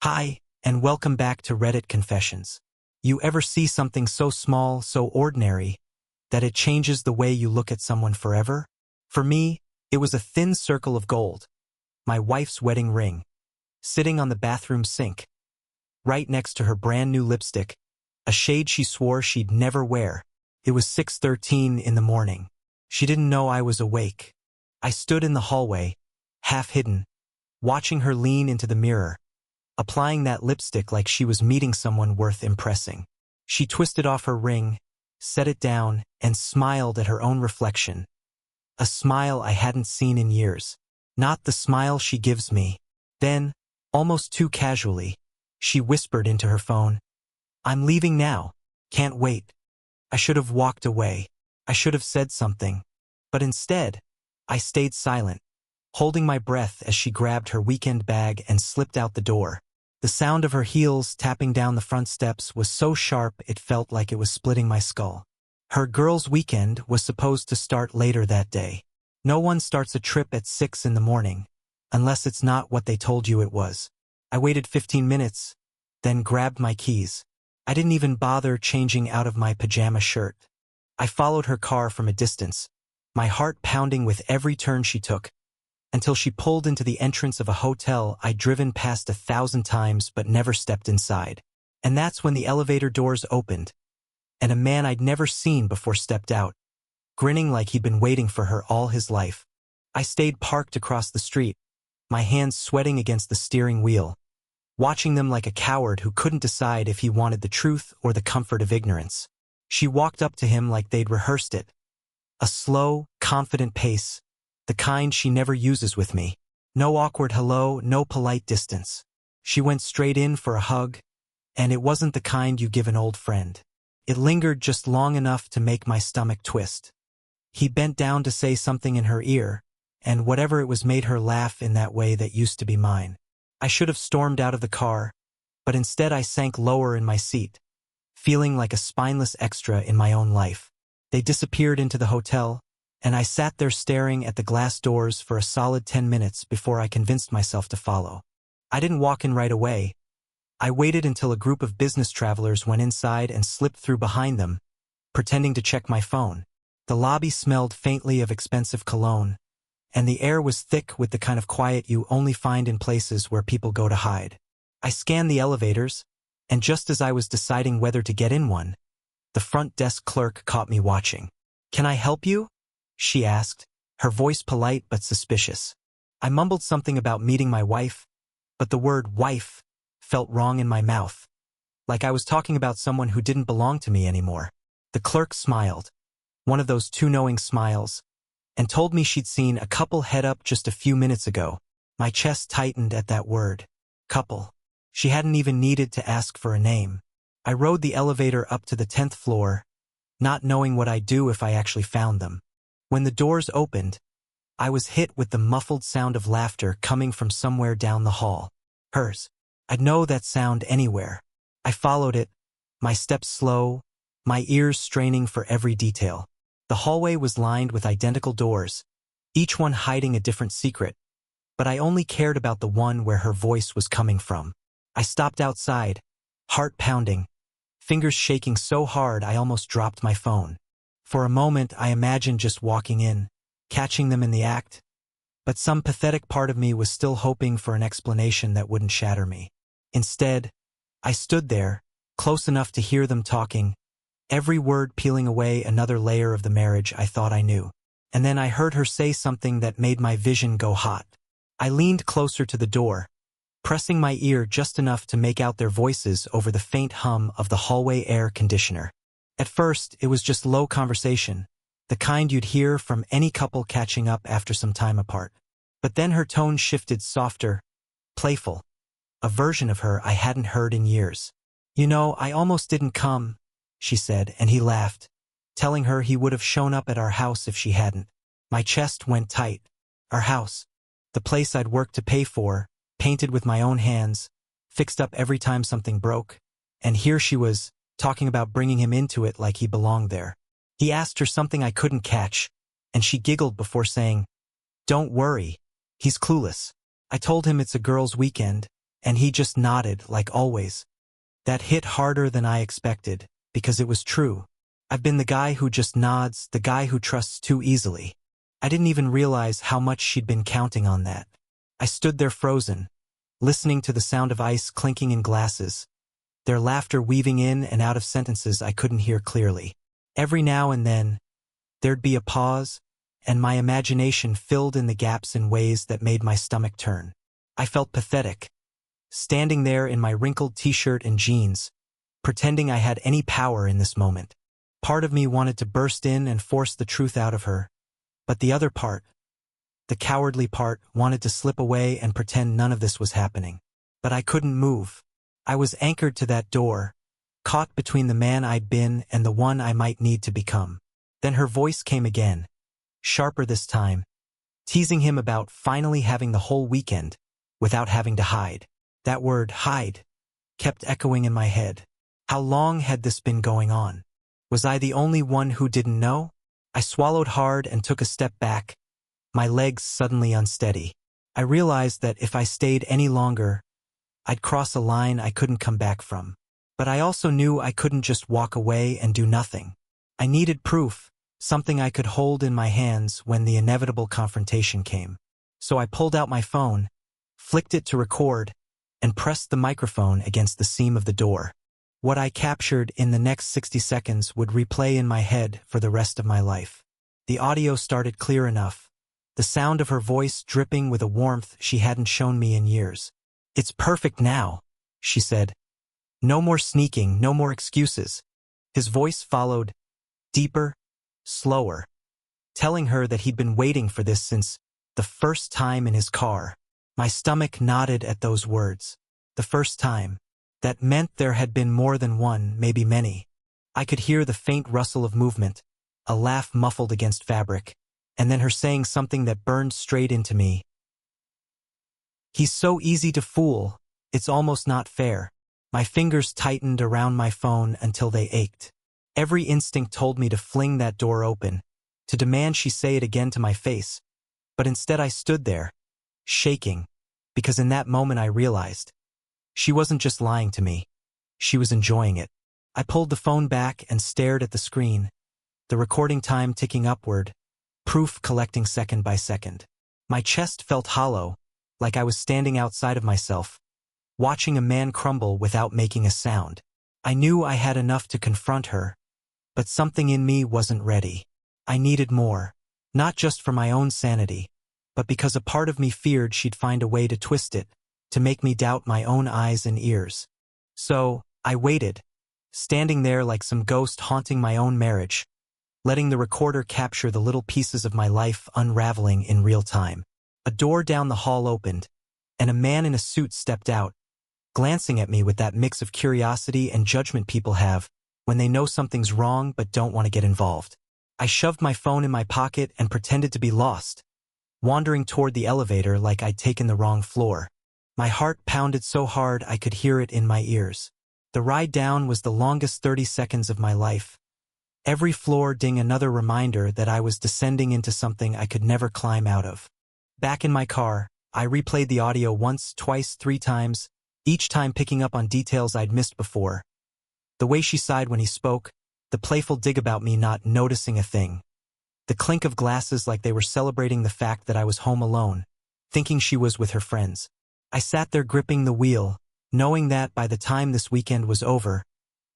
Hi, and welcome back to Reddit Confessions. You ever see something so small, so ordinary, that it changes the way you look at someone forever? For me, it was a thin circle of gold, my wife's wedding ring, sitting on the bathroom sink, right next to her brand new lipstick, a shade she swore she'd never wear. It was 6:13 in the morning. She didn't know I was awake. I stood in the hallway, half hidden, watching her lean into the mirror, applying that lipstick like she was meeting someone worth impressing. She twisted off her ring, set it down, and smiled at her own reflection. A smile I hadn't seen in years. Not the smile she gives me. Then, almost too casually, she whispered into her phone, "I'm leaving now. Can't wait." I should have walked away. I should have said something. But instead, I stayed silent, holding my breath as she grabbed her weekend bag and slipped out the door. The sound of her heels tapping down the front steps was so sharp it felt like it was splitting my skull. Her girls' weekend was supposed to start later that day. No one starts a trip at 6 in the morning, unless it's not what they told you it was. I waited 15 minutes, then grabbed my keys. I didn't even bother changing out of my pajama shirt. I followed her car from a distance, my heart pounding with every turn she took, until she pulled into the entrance of a hotel I'd driven past 1,000 times but never stepped inside. And that's when the elevator doors opened, and a man I'd never seen before stepped out, grinning like he'd been waiting for her all his life. I stayed parked across the street, my hands sweating against the steering wheel, watching them like a coward who couldn't decide if he wanted the truth or the comfort of ignorance. She walked up to him like they'd rehearsed it. A slow, confident pace, the kind she never uses with me. No awkward hello, no polite distance. She went straight in for a hug, and it wasn't the kind you give an old friend. It lingered just long enough to make my stomach twist. He bent down to say something in her ear, and whatever it was made her laugh in that way that used to be mine. I should have stormed out of the car, but instead I sank lower in my seat, feeling like a spineless extra in my own life. They disappeared into the hotel, and I sat there staring at the glass doors for a solid 10 minutes before I convinced myself to follow. I didn't walk in right away. I waited until a group of business travelers went inside and slipped through behind them, pretending to check my phone. The lobby smelled faintly of expensive cologne, and the air was thick with the kind of quiet you only find in places where people go to hide. I scanned the elevators, and just as I was deciding whether to get in one, the front desk clerk caught me watching. "Can I help you?" she asked, her voice polite but suspicious. I mumbled something about meeting my wife, but the word wife felt wrong in my mouth, like I was talking about someone who didn't belong to me anymore. The clerk smiled, one of those too knowing smiles, and told me she'd seen a couple head up just a few minutes ago. My chest tightened at that word, couple. She hadn't even needed to ask for a name. I rode the elevator up to the 10th floor, not knowing what I'd do if I actually found them. When the doors opened, I was hit with the muffled sound of laughter coming from somewhere down the hall. Hers. I'd know that sound anywhere. I followed it, my steps slow, my ears straining for every detail. The hallway was lined with identical doors, each one hiding a different secret, but I only cared about the one where her voice was coming from. I stopped outside, heart pounding, fingers shaking so hard I almost dropped my phone. For a moment I imagined just walking in, catching them in the act, but some pathetic part of me was still hoping for an explanation that wouldn't shatter me. Instead, I stood there, close enough to hear them talking, every word peeling away another layer of the marriage I thought I knew. And then I heard her say something that made my vision go hot. I leaned closer to the door, pressing my ear just enough to make out their voices over the faint hum of the hallway air conditioner. At first, it was just low conversation, the kind you'd hear from any couple catching up after some time apart. But then her tone shifted softer, playful, a version of her I hadn't heard in years. "You know, I almost didn't come," she said, and he laughed, telling her he would have shown up at our house if she hadn't. My chest went tight. Our house, the place I'd worked to pay for, painted with my own hands, fixed up every time something broke, and here she was, talking about bringing him into it like he belonged there. He asked her something I couldn't catch, and she giggled before saying, "Don't worry, he's clueless." I told him it's a girls' weekend, and he just nodded, like always. That hit harder than I expected, because it was true. I've been the guy who just nods, the guy who trusts too easily. I didn't even realize how much she'd been counting on that. I stood there frozen, listening to the sound of ice clinking in glasses, their laughter weaving in and out of sentences I couldn't hear clearly. Every now and then, there'd be a pause, and my imagination filled in the gaps in ways that made my stomach turn. I felt pathetic, standing there in my wrinkled t-shirt and jeans, pretending I had any power in this moment. Part of me wanted to burst in and force the truth out of her, but the other part, the cowardly part, wanted to slip away and pretend none of this was happening. But I couldn't move. I was anchored to that door, caught between the man I'd been and the one I might need to become. Then her voice came again, sharper this time, teasing him about finally having the whole weekend without having to hide. That word, hide, kept echoing in my head. How long had this been going on? Was I the only one who didn't know? I swallowed hard and took a step back, my legs suddenly unsteady. I realized that if I stayed any longer, I'd cross a line I couldn't come back from. But I also knew I couldn't just walk away and do nothing. I needed proof, something I could hold in my hands when the inevitable confrontation came. So I pulled out my phone, flicked it to record, and pressed the microphone against the seam of the door. What I captured in the next 60 seconds would replay in my head for the rest of my life. The audio started clear enough, the sound of her voice dripping with a warmth she hadn't shown me in years. "It's perfect now," she said. "No more sneaking, no more excuses." His voice followed, deeper, slower, telling her that he'd been waiting for this since the first time in his car. My stomach nodded at those words. The first time. That meant there had been more than one, maybe many. I could hear the faint rustle of movement, a laugh muffled against fabric, and then her saying something that burned straight into me. "He's so easy to fool, it's almost not fair." My fingers tightened around my phone until they ached. Every instinct told me to fling that door open, to demand she say it again to my face. But instead I stood there, shaking, because in that moment I realized she wasn't just lying to me. She was enjoying it. I pulled the phone back and stared at the screen, the recording time ticking upward, proof collecting second by second. My chest felt hollow, like I was standing outside of myself, watching a man crumble without making a sound. I knew I had enough to confront her, but something in me wasn't ready. I needed more, not just for my own sanity, but because a part of me feared she'd find a way to twist it, to make me doubt my own eyes and ears. So, I waited, standing there like some ghost haunting my own marriage, letting the recorder capture the little pieces of my life unraveling in real time. A door down the hall opened, and a man in a suit stepped out, glancing at me with that mix of curiosity and judgment people have when they know something's wrong but don't want to get involved. I shoved my phone in my pocket and pretended to be lost, wandering toward the elevator like I'd taken the wrong floor. My heart pounded so hard I could hear it in my ears. The ride down was the longest 30 seconds of my life. Every floor ding another reminder that I was descending into something I could never climb out of. Back in my car, I replayed the audio once, twice, 3 times, each time picking up on details I'd missed before. The way she sighed when he spoke, the playful dig about me not noticing a thing, the clink of glasses like they were celebrating the fact that I was home alone, thinking she was with her friends. I sat there gripping the wheel, knowing that by the time this weekend was over,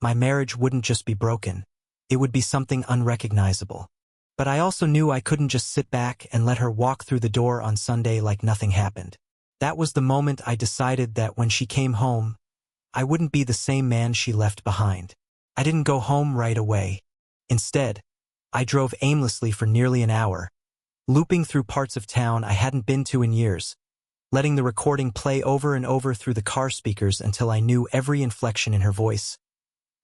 my marriage wouldn't just be broken. It would be something unrecognizable. But I also knew I couldn't just sit back and let her walk through the door on Sunday like nothing happened. That was the moment I decided that when she came home, I wouldn't be the same man she left behind. I didn't go home right away. Instead, I drove aimlessly for nearly an hour, looping through parts of town I hadn't been to in years, letting the recording play over and over through the car speakers until I knew every inflection in her voice,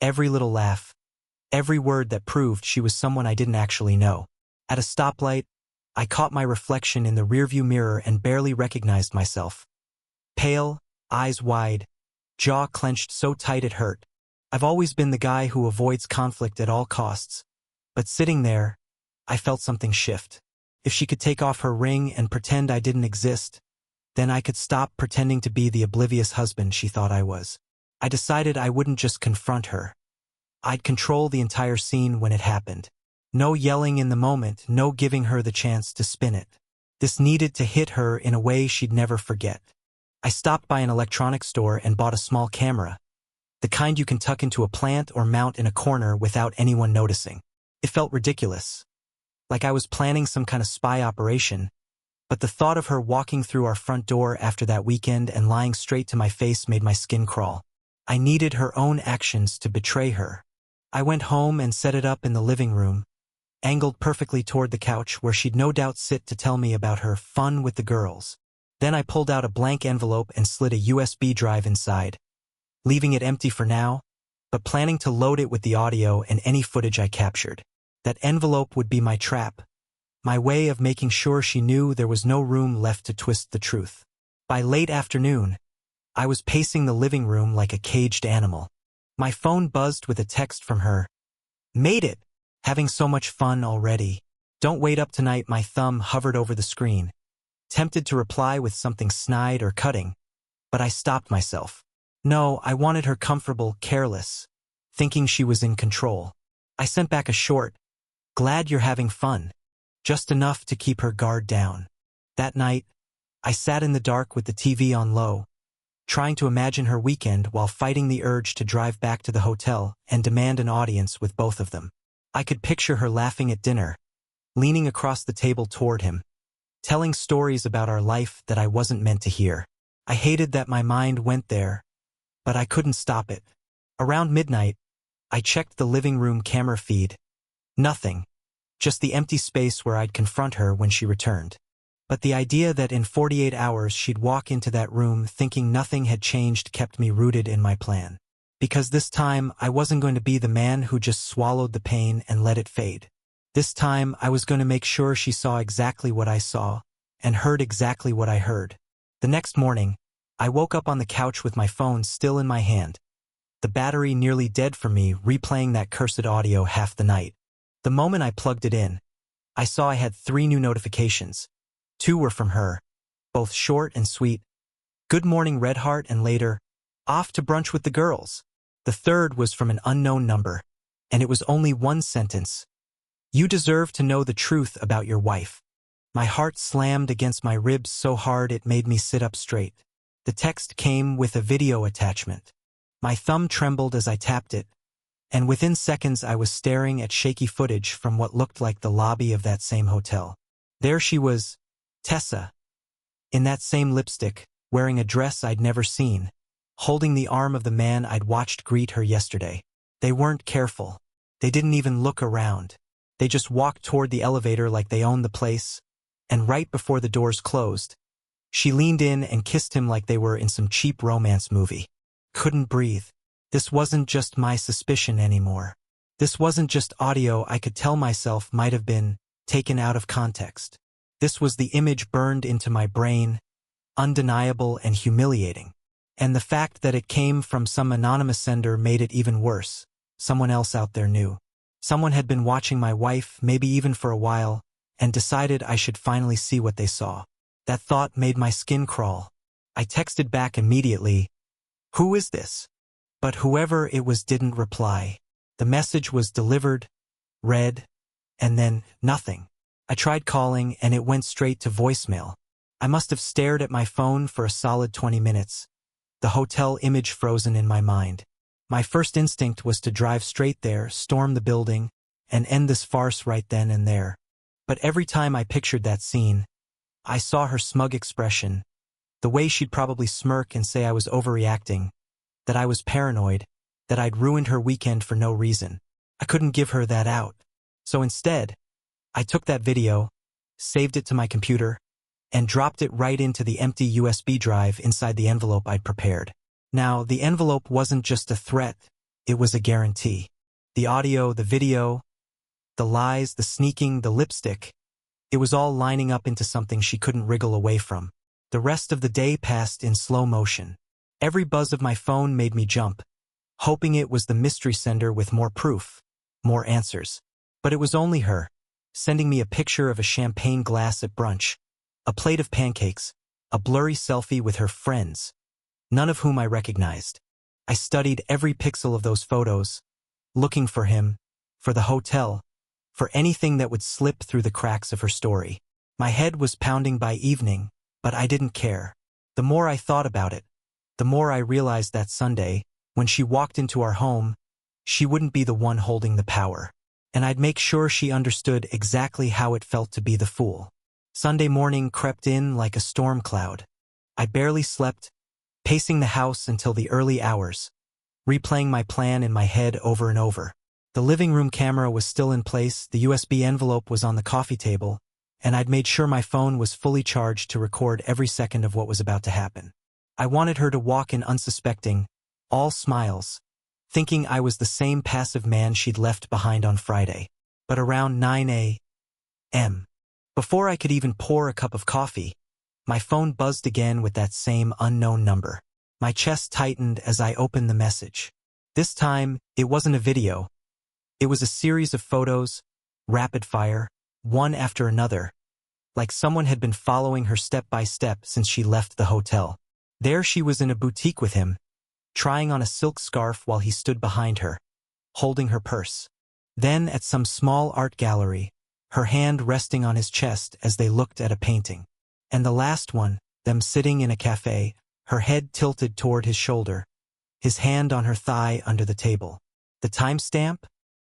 every little laugh, every word that proved she was someone I didn't actually know. At a stoplight, I caught my reflection in the rearview mirror and barely recognized myself. Pale, eyes wide, jaw clenched so tight it hurt. I've always been the guy who avoids conflict at all costs, but sitting there, I felt something shift. If she could take off her ring and pretend I didn't exist, Then I could stop pretending to be the oblivious husband she thought I was. I decided I wouldn't just confront her. I'd control the entire scene when it happened. No yelling in the moment, no giving her the chance to spin it. This needed to hit her in a way she'd never forget. I stopped by an electronics store and bought a small camera, the kind you can tuck into a plant or mount in a corner without anyone noticing. It felt ridiculous, like I was planning some kind of spy operation, but the thought of her walking through our front door after that weekend and lying straight to my face made my skin crawl. I needed her own actions to betray her. I went home and set it up in the living room, angled perfectly toward the couch where she'd no doubt sit to tell me about her fun with the girls. Then I pulled out a blank envelope and slid a USB drive inside, leaving it empty for now, but planning to load it with the audio and any footage I captured. That envelope would be my trap, my way of making sure she knew there was no room left to twist the truth. By late afternoon, I was pacing the living room like a caged animal. My phone buzzed with a text from her. "Made it! Having so much fun already. Don't wait up tonight." My thumb hovered over the screen, tempted to reply with something snide or cutting, but I stopped myself. No, I wanted her comfortable, careless, thinking she was in control. I sent back a short, "Glad you're having fun," just enough to keep her guard down. That night, I sat in the dark with the TV on low, trying to imagine her weekend while fighting the urge to drive back to the hotel and demand an audience with both of them. I could picture her laughing at dinner, leaning across the table toward him, telling stories about our life that I wasn't meant to hear. I hated that my mind went there, but I couldn't stop it. Around midnight, I checked the living room camera feed. Nothing, just the empty space where I'd confront her when she returned. But the idea that in 48 hours she'd walk into that room thinking nothing had changed kept me rooted in my plan. Because this time, I wasn't going to be the man who just swallowed the pain and let it fade. This time, I was going to make sure she saw exactly what I saw and heard exactly what I heard. The next morning, I woke up on the couch with my phone still in my hand, the battery nearly dead for me, replaying that cursed audio half the night. The moment I plugged it in, I saw I had 3 new notifications. 2 were from her, both short and sweet. "Good morning, Redheart," and later, "Off to brunch with the girls." The third was from an unknown number, and it was only one sentence. "You deserve to know the truth about your wife." My heart slammed against my ribs so hard it made me sit up straight. The text came with a video attachment. My thumb trembled as I tapped it, and within seconds I was staring at shaky footage from what looked like the lobby of that same hotel. There she was, Tessa, in that same lipstick, wearing a dress I'd never seen, holding the arm of the man I'd watched greet her yesterday. They weren't careful. They didn't even look around. They just walked toward the elevator like they owned the place, and right before the doors closed, she leaned in and kissed him like they were in some cheap romance movie. Couldn't breathe. This wasn't just my suspicion anymore. This wasn't just audio I could tell myself might have been taken out of context. This was the image burned into my brain, undeniable and humiliating. And the fact that it came from some anonymous sender made it even worse. Someone else out there knew. Someone had been watching my wife, maybe even for a while, and decided I should finally see what they saw. That thought made my skin crawl. I texted back immediately, "Who is this?" But whoever it was didn't reply. The message was delivered, read, and then nothing. I tried calling and it went straight to voicemail. I must have stared at my phone for a solid 20 minutes, the hotel image frozen in my mind. My first instinct was to drive straight there, storm the building, and end this farce right then and there. But every time I pictured that scene, I saw her smug expression, the way she'd probably smirk and say I was overreacting, that I was paranoid, that I'd ruined her weekend for no reason. I couldn't give her that out. So instead, I took that video, saved it to my computer, and dropped it right into the empty USB drive inside the envelope I'd prepared. Now, the envelope wasn't just a threat, it was a guarantee. The audio, the video, the lies, the sneaking, the lipstick, it was all lining up into something she couldn't wriggle away from. The rest of the day passed in slow motion. Every buzz of my phone made me jump, hoping it was the mystery sender with more proof, more answers. But it was only her, sending me a picture of a champagne glass at brunch, a plate of pancakes, a blurry selfie with her friends, none of whom I recognized. I studied every pixel of those photos, looking for him, for the hotel, for anything that would slip through the cracks of her story. My head was pounding by evening, but I didn't care. The more I thought about it, the more I realized that Sunday, when she walked into our home, she wouldn't be the one holding the power. And I'd make sure she understood exactly how it felt to be the fool. Sunday morning crept in like a storm cloud. I barely slept, pacing the house until the early hours, replaying my plan in my head over and over. The living room camera was still in place, the USB envelope was on the coffee table, and I'd made sure my phone was fully charged to record every second of what was about to happen. I wanted her to walk in unsuspecting, all smiles, thinking I was the same passive man she'd left behind on Friday. But around 9 a.m., before I could even pour a cup of coffee, my phone buzzed again with that same unknown number. My chest tightened as I opened the message. This time, it wasn't a video. It was a series of photos, rapid fire, one after another, like someone had been following her step by step since she left the hotel. There she was in a boutique with him, trying on a silk scarf while he stood behind her, holding her purse. Then at some small art gallery, her hand resting on his chest as they looked at a painting. And the last one, them sitting in a cafe, her head tilted toward his shoulder, his hand on her thigh under the table. The timestamp?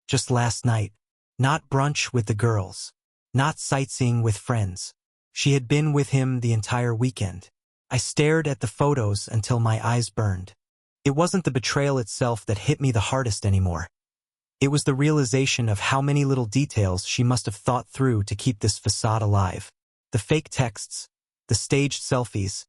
Just last night. Not brunch with the girls. Not sightseeing with friends. She had been with him the entire weekend. I stared at the photos until my eyes burned. It wasn't the betrayal itself that hit me the hardest anymore. It was the realization of how many little details she must have thought through to keep this facade alive. The fake texts, the staged selfies,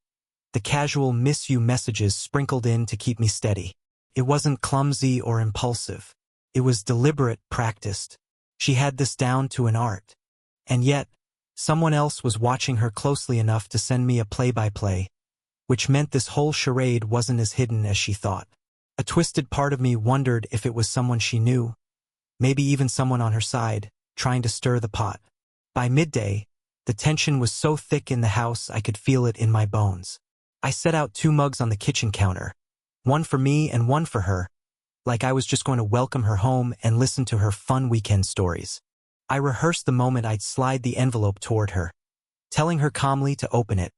the casual miss you messages sprinkled in to keep me steady. It wasn't clumsy or impulsive. It was deliberate, practiced. She had this down to an art. And yet, someone else was watching her closely enough to send me a play-by-play, which meant this whole charade wasn't as hidden as she thought. A twisted part of me wondered if it was someone she knew, maybe even someone on her side, trying to stir the pot. By midday, the tension was so thick in the house I could feel it in my bones. I set out 2 mugs on the kitchen counter, one for me and one for her, like I was just going to welcome her home and listen to her fun weekend stories. I rehearsed the moment I'd slide the envelope toward her, telling her calmly to open it,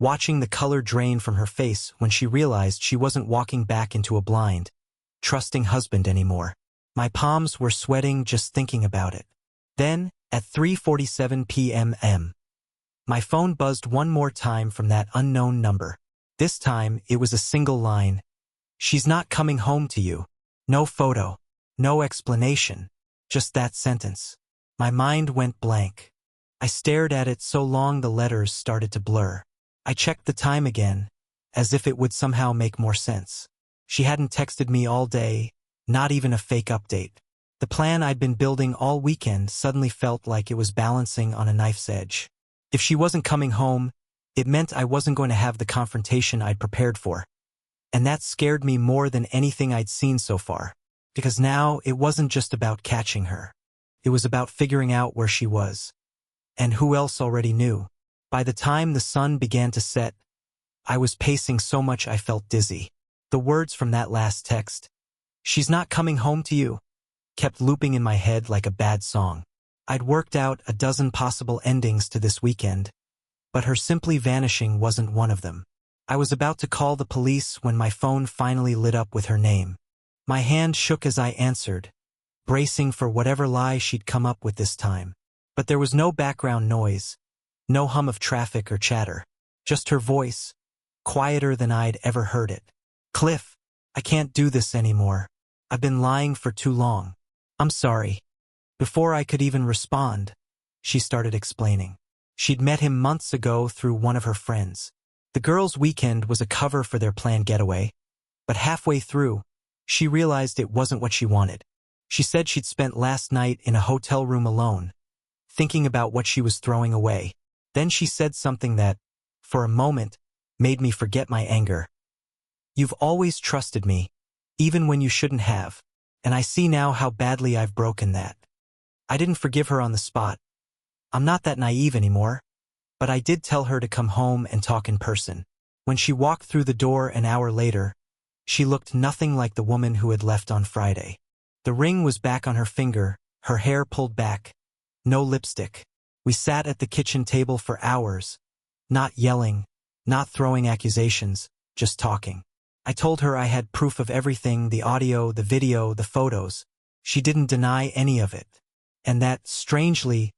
watching the color drain from her face when she realized she wasn't walking back into a blind, trusting husband anymore. My palms were sweating just thinking about it. Then, at 3:47 p.m., my phone buzzed one more time from that unknown number. This time, it was a single line. "She's not coming home to you." No photo. No explanation. Just that sentence. My mind went blank. I stared at it so long the letters started to blur. I checked the time again, as if it would somehow make more sense. She hadn't texted me all day, not even a fake update. The plan I'd been building all weekend suddenly felt like it was balancing on a knife's edge. If she wasn't coming home, it meant I wasn't going to have the confrontation I'd prepared for. And that scared me more than anything I'd seen so far. Because now it wasn't just about catching her. It was about figuring out where she was. And who else already knew. By the time the sun began to set, I was pacing so much I felt dizzy. The words from that last text, "She's not coming home to you," kept looping in my head like a bad song. I'd worked out a dozen possible endings to this weekend, but her simply vanishing wasn't one of them. I was about to call the police when my phone finally lit up with her name. My hand shook as I answered, bracing for whatever lie she'd come up with this time. But there was no background noise, no hum of traffic or chatter, just her voice, quieter than I'd ever heard it. "Cliff, I can't do this anymore. I've been lying for too long. I'm sorry." Before I could even respond, she started explaining. She'd met him months ago through one of her friends. The girls' weekend was a cover for their planned getaway, but halfway through, she realized it wasn't what she wanted. She said she'd spent last night in a hotel room alone, thinking about what she was throwing away. Then she said something that, for a moment, made me forget my anger. "You've always trusted me, even when you shouldn't have, and I see now how badly I've broken that." I didn't forgive her on the spot. I'm not that naive anymore. but I did tell her to come home and talk in person. When she walked through the door an hour later, she looked nothing like the woman who had left on Friday. The ring was back on her finger, her hair pulled back. No lipstick. We sat at the kitchen table for hours, not yelling, not throwing accusations, just talking. I told her I had proof of everything, the audio, the video, the photos. She didn't deny any of it. And that, strangely,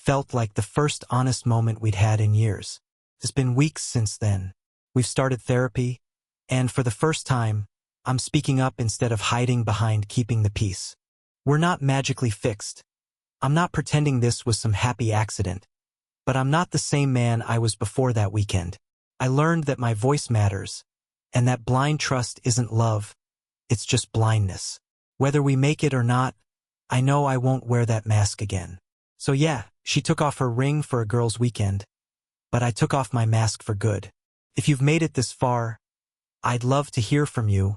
felt like the first honest moment we'd had in years. It's been weeks since then. We've started therapy, and for the first time, I'm speaking up instead of hiding behind keeping the peace. We're not magically fixed. I'm not pretending this was some happy accident. But I'm not the same man I was before that weekend. I learned that my voice matters, and that blind trust isn't love, it's just blindness. Whether we make it or not, I know I won't wear that mask again. So yeah, she took off her ring for a girl's weekend, but I took off my mask for good. If you've made it this far, I'd love to hear from you.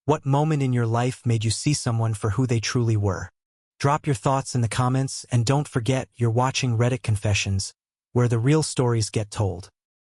What moment in your life made you see someone for who they truly were? Drop your thoughts in the comments, and don't forget you're watching Reddit Confessions, where the real stories get told.